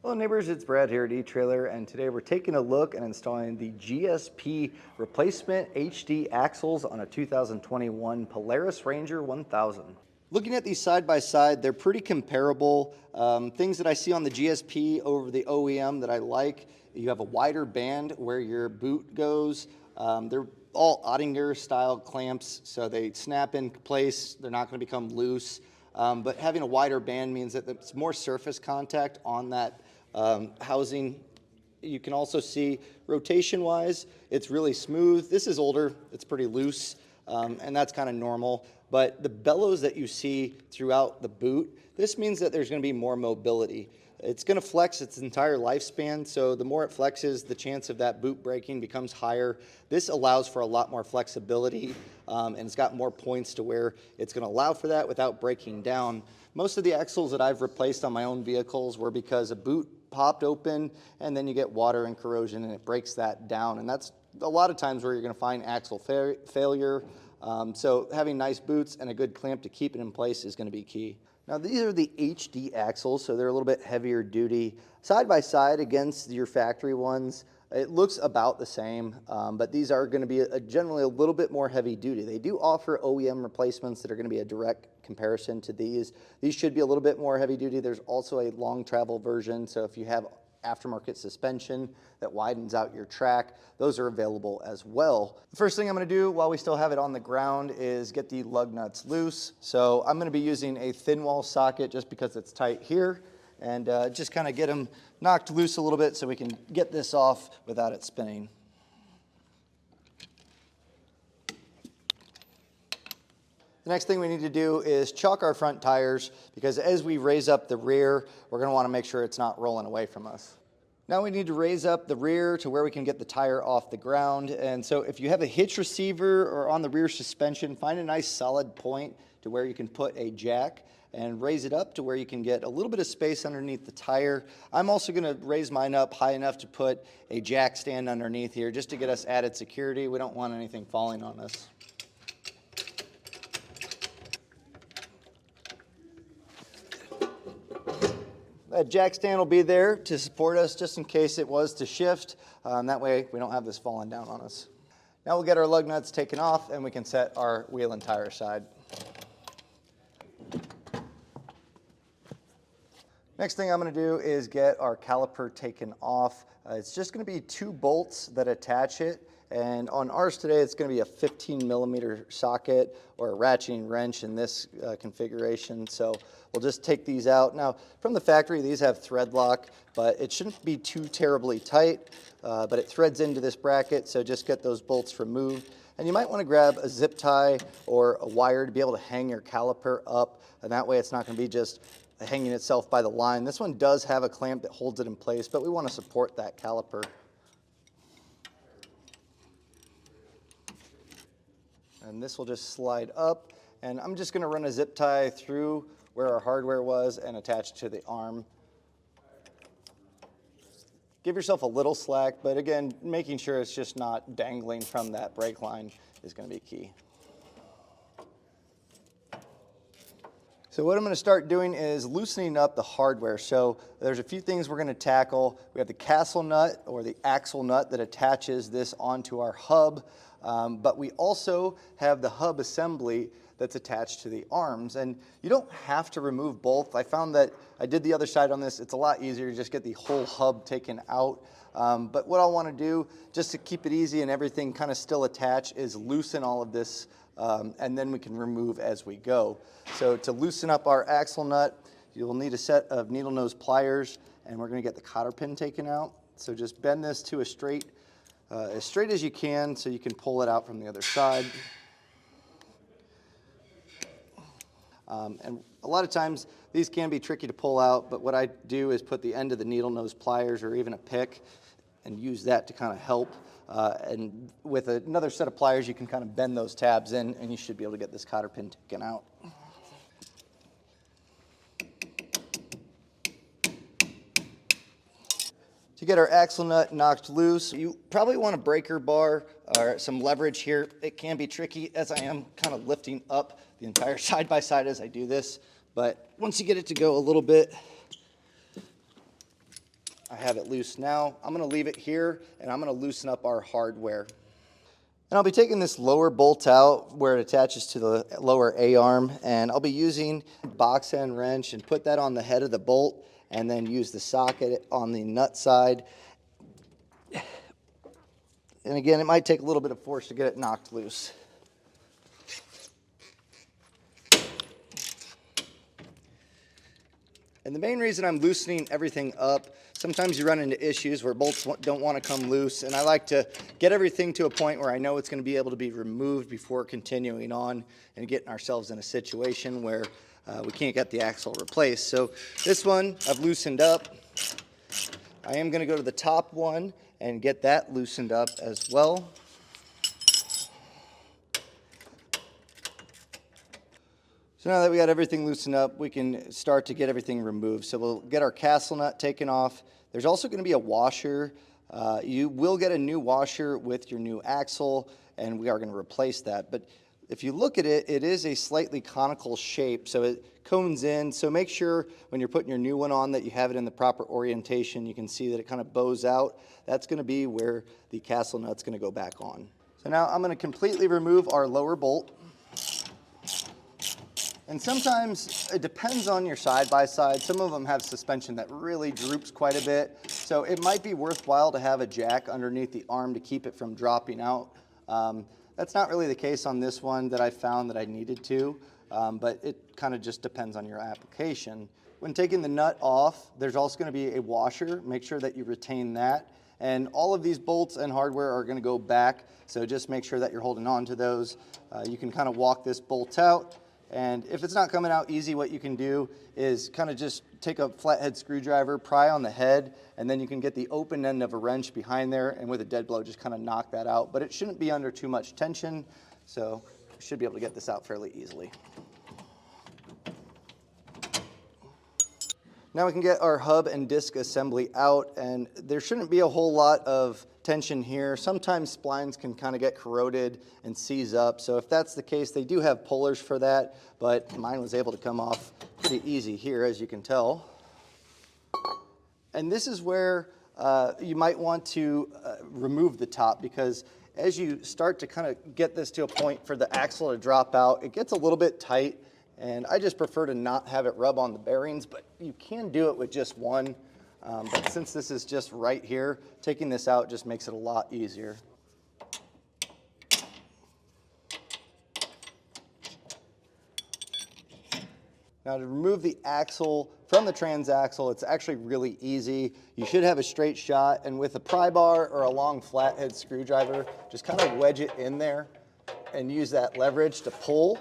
Hello neighbors, it's Brad here at eTrailer, and today we're taking a look and installing the GSP replacement HD axles on a 2021 Polaris Ranger 1000. Looking at these side by side, they're pretty comparable. Things that I see on the GSP over the OEM that I like: you have a wider band where your boot goes. They're all Ottinger style clamps, so they snap in place. They're not going to become loose. But having a wider band means that it's more surface contact on that housing. You can also see rotation-wise, it's really smooth. This is older, it's pretty loose, and that's kind of normal. But the bellows that you see throughout the boot, this means that there's going to be more mobility. It's going to flex its entire lifespan, so the more it flexes, the chance of that boot breaking becomes higher. This allows for a lot more flexibility, and it's got more points to where it's going to allow for that without breaking down. Most of the axles that I've replaced on my own vehicles were because a boot popped open and then you get water and corrosion and it breaks that down, and that's a lot of times where you're going to find axle failure. So having nice boots and a good clamp to keep it in place is going to be key. Now these are the HD axles, so they're a little bit heavier duty. Side by side against your factory ones, it looks about the same, but these are going to be generally a little bit more heavy duty. They do offer OEM replacements that are going to be a direct comparison to these. These should be a little bit more heavy duty. There's also a long travel version, so if you have aftermarket suspension that widens out your track, those are available as well. The first thing I'm going to do while we still have it on the ground is get the lug nuts loose. So I'm going to be using a thin wall socket just because it's tight here, and just kind of get them knocked loose a little bit so we can get this off without it spinning. The next thing we need to do is chalk our front tires, because as we raise up the rear, we're going to want to make sure it's not rolling away from us. Now we need to raise up the rear to where we can get the tire off the ground. And so if you have a hitch receiver or on the rear suspension, find a nice solid point to where you can put a jack and raise it up to where you can get a little bit of space underneath the tire. I'm also going to raise mine up high enough to put a jack stand underneath here just to get us added security. We don't want anything falling on us. That jack stand will be there to support us just in case it was to shift. That way we don't have this falling down on us. Now we'll get our lug nuts taken off and we can set our wheel and tire aside. Next thing I'm going to do is get our caliper taken off. It's just going to be 2 bolts that attach it. And on ours today, it's going to be a 15mm socket or a ratcheting wrench in this configuration. So we'll just take these out. Now, from the factory, these have thread lock, but it shouldn't be too terribly tight. But it threads into this bracket, so just get those bolts removed. And you might want to grab a zip tie or a wire to be able to hang your caliper up, and that way it's not going to be just hanging itself by the line. This one does have a clamp that holds it in place, but we want to support that caliper. And this will just slide up, and I'm just going to run a zip tie through where our hardware was and attach to the arm. Give yourself a little slack, but again, making sure it's just not dangling from that brake line is going to be key. So what I'm going to start doing is loosening up the hardware. So there's a few things we're going to tackle. We have the castle nut or the axle nut that attaches this onto our hub. But we also have the hub assembly that's attached to the arms, and you don't have to remove both. I found that I did the other side on this. It's a lot easier to just get the whole hub taken out. But what I want to do, just to keep it easy and everything kind of still attached, is loosen all of this, and then we can remove as we go. So to loosen up our axle nut, you'll need a set of needle nose pliers, and we're going to get the cotter pin taken out. So just bend this to as straight as you can so you can pull it out from the other side. And a lot of times these can be tricky to pull out, but what I do is put the end of the needle nose pliers or even a pick and use that to kind of help. And with another set of pliers, you can kind of bend those tabs in, and you should be able to get this cotter pin taken out. To get our axle nut knocked loose, you probably want a breaker bar or some leverage here. It can be tricky as I am kind of lifting up the entire side by side as I do this, but once you get it to go a little bit, I have it loose now. I'm going to leave it here, and I'm going to loosen up our hardware. And I'll be taking this lower bolt out where it attaches to the lower A-arm, and I'll be using a box end wrench and put that on the head of the bolt, and then use the socket on the nut side. And again, it might take a little bit of force to get it knocked loose. And the main reason I'm loosening everything up, sometimes you run into issues where bolts don't want to come loose, and I like to get everything to a point where I know it's going to be able to be removed before continuing on and getting ourselves in a situation where we can't get the axle replaced. So this one I've loosened up. I am going to go to the top one and get that loosened up as well. So now that we got everything loosened up, we can start to get everything removed. So we'll get our castle nut taken off. There's also going to be a washer. You will get a new washer with your new axle, and we are going to replace that. But if you look at it, it is a slightly conical shape, so it cones in. So make sure when you're putting your new one on that you have it in the proper orientation. You can see that it kind of bows out. That's going to be where the castle nut's going to go back on. So now I'm going to completely remove our lower bolt. And sometimes it depends on your side-by-side. Some of them have suspension that really droops quite a bit. So it might be worthwhile to have a jack underneath the arm to keep it from dropping out. That's not really the case on this one that I found that I needed to, but it kind of just depends on your application. When taking the nut off, there's also going to be a washer. Make sure that you retain that. And all of these bolts and hardware are going to go back, so just make sure that you're holding on to those. You can kind of walk this bolt out. And if it's not coming out easy, what you can do is kind of just take a flathead screwdriver, pry on the head, and then you can get the open end of a wrench behind there, and with a dead blow, just kind of knock that out. But it shouldn't be under too much tension, so you should be able to get this out fairly easily. Now we can get our hub and disc assembly out, and there shouldn't be a whole lot of tension here. Sometimes splines can kind of get corroded and seize up, so if that's the case, they do have pullers for that, but mine was able to come off pretty easy here, as you can tell. And this is where you might want to remove the top, because as you start to kind of get this to a point for the axle to drop out, it gets a little bit tight. And I just prefer to not have it rub on the bearings, but you can do it with just one. But since this is just right here, taking this out just makes it a lot easier. Now to remove the axle from the transaxle, it's actually really easy. You should have a straight shot, and with a pry bar or a long flathead screwdriver, just kind of wedge it in there and use that leverage to pull,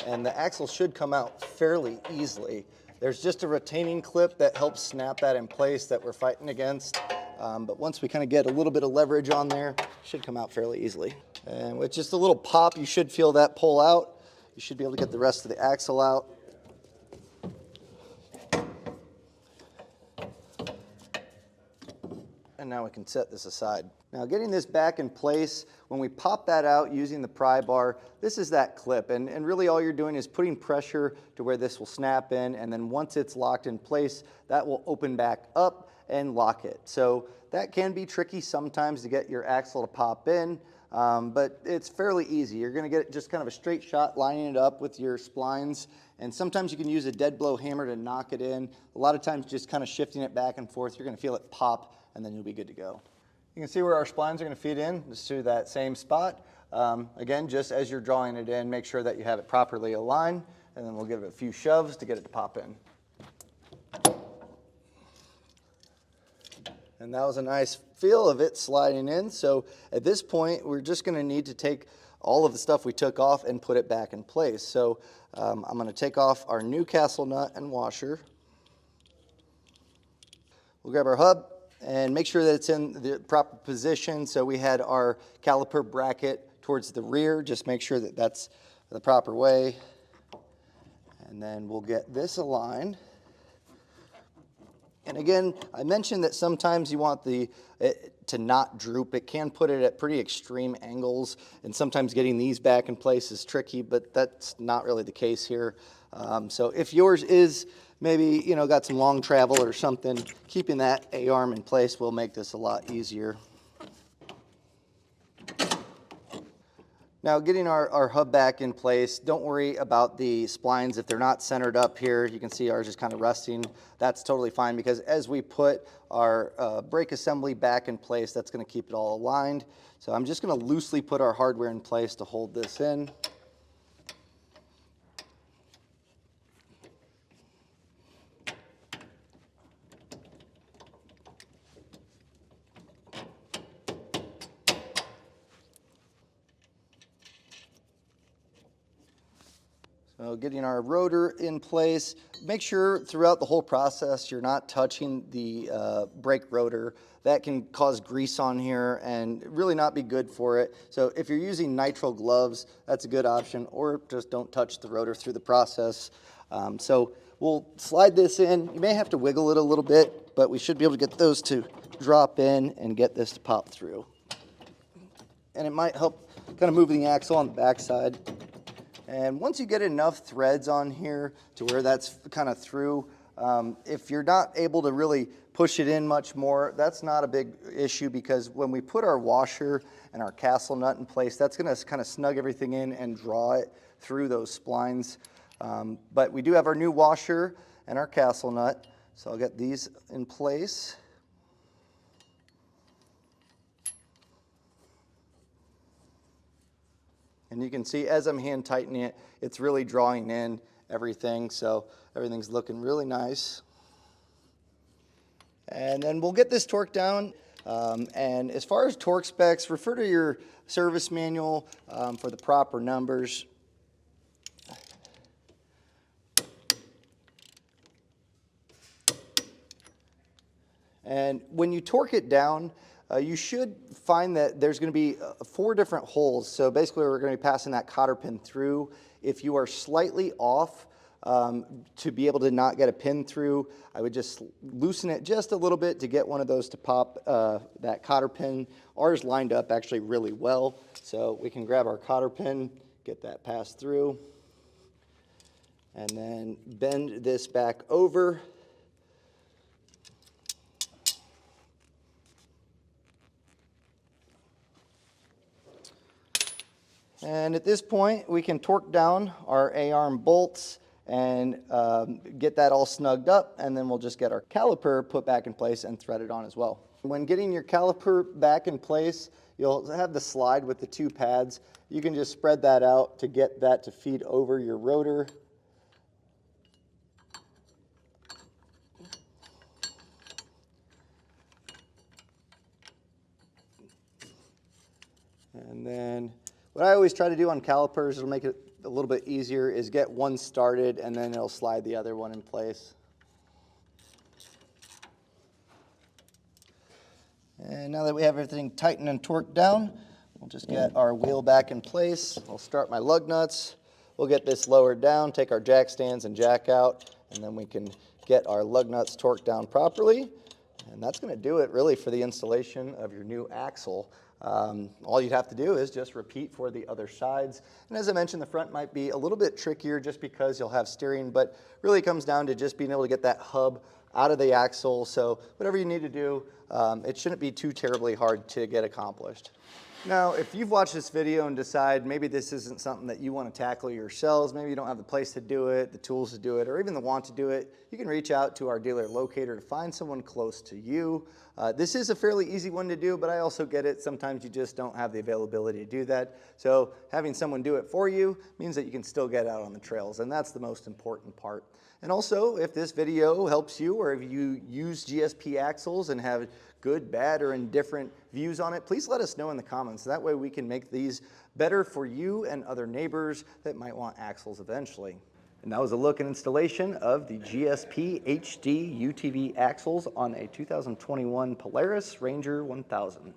and the axle should come out fairly easily. There's just a retaining clip that helps snap that in place that we're fighting against, but once we kind of get a little bit of leverage on there, it should come out fairly easily. And with just a little pop, you should feel that pull out. You should be able to get the rest of the axle out. And now we can set this aside. Now getting this back in place, when we pop that out using the pry bar, this is that clip, and really all you're doing is putting pressure to where this will snap in, and then once it's locked in place, that will open back up and lock it. So that can be tricky sometimes to get your axle to pop in, but it's fairly easy. You're gonna get just kind of a straight shot lining it up with your splines, and sometimes you can use a dead blow hammer to knock it in. A lot of times just kind of shifting it back and forth, you're gonna feel it pop, and then you'll be good to go. You can see where our splines are going to feed in, just to that same spot. Again, just as you're drawing it in, make sure that you have it properly aligned, and then we'll give it a few shoves to get it to pop in. And that was a nice feel of it sliding in. So at this point, we're just going to need to take all of the stuff we took off and put it back in place. So I'm going to take off our new castle nut and washer. We'll grab our hub and make sure that it's in the proper position. So we had our caliper bracket towards the rear. Just make sure that that's the proper way. And then we'll get this aligned. And again, I mentioned that sometimes you want it to not droop. It can put it at pretty extreme angles, and sometimes getting these back in place is tricky, but that's not really the case here. So if yours is maybe, you know, got some long travel or something, keeping that A-arm in place will make this a lot easier. Now, getting our hub back in place, don't worry about the splines if they're not centered up here. You can see ours is kind of resting. That's totally fine, because as we put our brake assembly back in place, that's going to keep it all aligned. So I'm just going to loosely put our hardware in place to hold this in. So getting our rotor in place, make sure throughout the whole process you're not touching the brake rotor. That can cause grease on here and really not be good for it. So if you're using nitrile gloves, that's a good option, or just don't touch the rotor through the process. So we'll slide this in. You may have to wiggle it a little bit, but we should be able to get those to drop in and get this to pop through. And it might help kind of moving the axle on the backside. And once you get enough threads on here to where that's kind of through, if you're not able to really push it in much more, that's not a big issue, because when we put our washer and our castle nut in place, that's going to kind of snug everything in and draw it through those splines. But we do have our new washer and our castle nut, so I'll get these in place. And you can see as I'm hand tightening it, it's really drawing in everything, so everything's looking really nice. And then we'll get this torque down. And as far as torque specs, refer to your service manual for the proper numbers. And when you torque it down, you should find that there's going to be 4 different holes. So basically we're going to be passing that cotter pin through. If you are slightly off to be able to not get a pin through, I would just loosen it just a little bit to get one of those to pop that cotter pin. Ours lined up actually really well, so we can grab our cotter pin, get that passed through, and then bend this back over. And at this point, we can torque down our A-arm bolts and get that all snugged up, and then we'll just get our caliper put back in place and thread it on as well. When getting your caliper back in place, you'll have the slide with the 2 pads. You can just spread that out to get that to feed over your rotor. And then what I always try to do on calipers, it'll make it a little bit easier, is get one started and then it'll slide the other one in place. And now that we have everything tightened and torqued down, we'll just get our wheel back in place. I'll start my lug nuts. We'll get this lowered down, take our jack stands and jack out, and then we can get our lug nuts torqued down properly. And that's going to do it really for the installation of your new axle. All you'd have to do is just repeat for the other sides. And as I mentioned, the front might be a little bit trickier just because you'll have steering, but really it comes down to just being able to get that hub out of the axle. So whatever you need to do, it shouldn't be too terribly hard to get accomplished. Now, if you've watched this video and decide maybe this isn't something that you want to tackle yourselves, maybe you don't have the place to do it, the tools to do it, or even the want to do it, you can reach out to our dealer locator to find someone close to you. This is a fairly easy one to do, but I also get it. Sometimes you just don't have the availability to do that. So having someone do it for you means that you can still get out on the trails, and that's the most important part. And also, if this video helps you, or if you use GSP axles and have good, bad, or indifferent views on it, please let us know in the comments. That way we can make these better for you and other neighbors that might want axles eventually. And that was a look and installation of the GSP ATV-UTV axles on a 2021 Polaris Ranger 1000.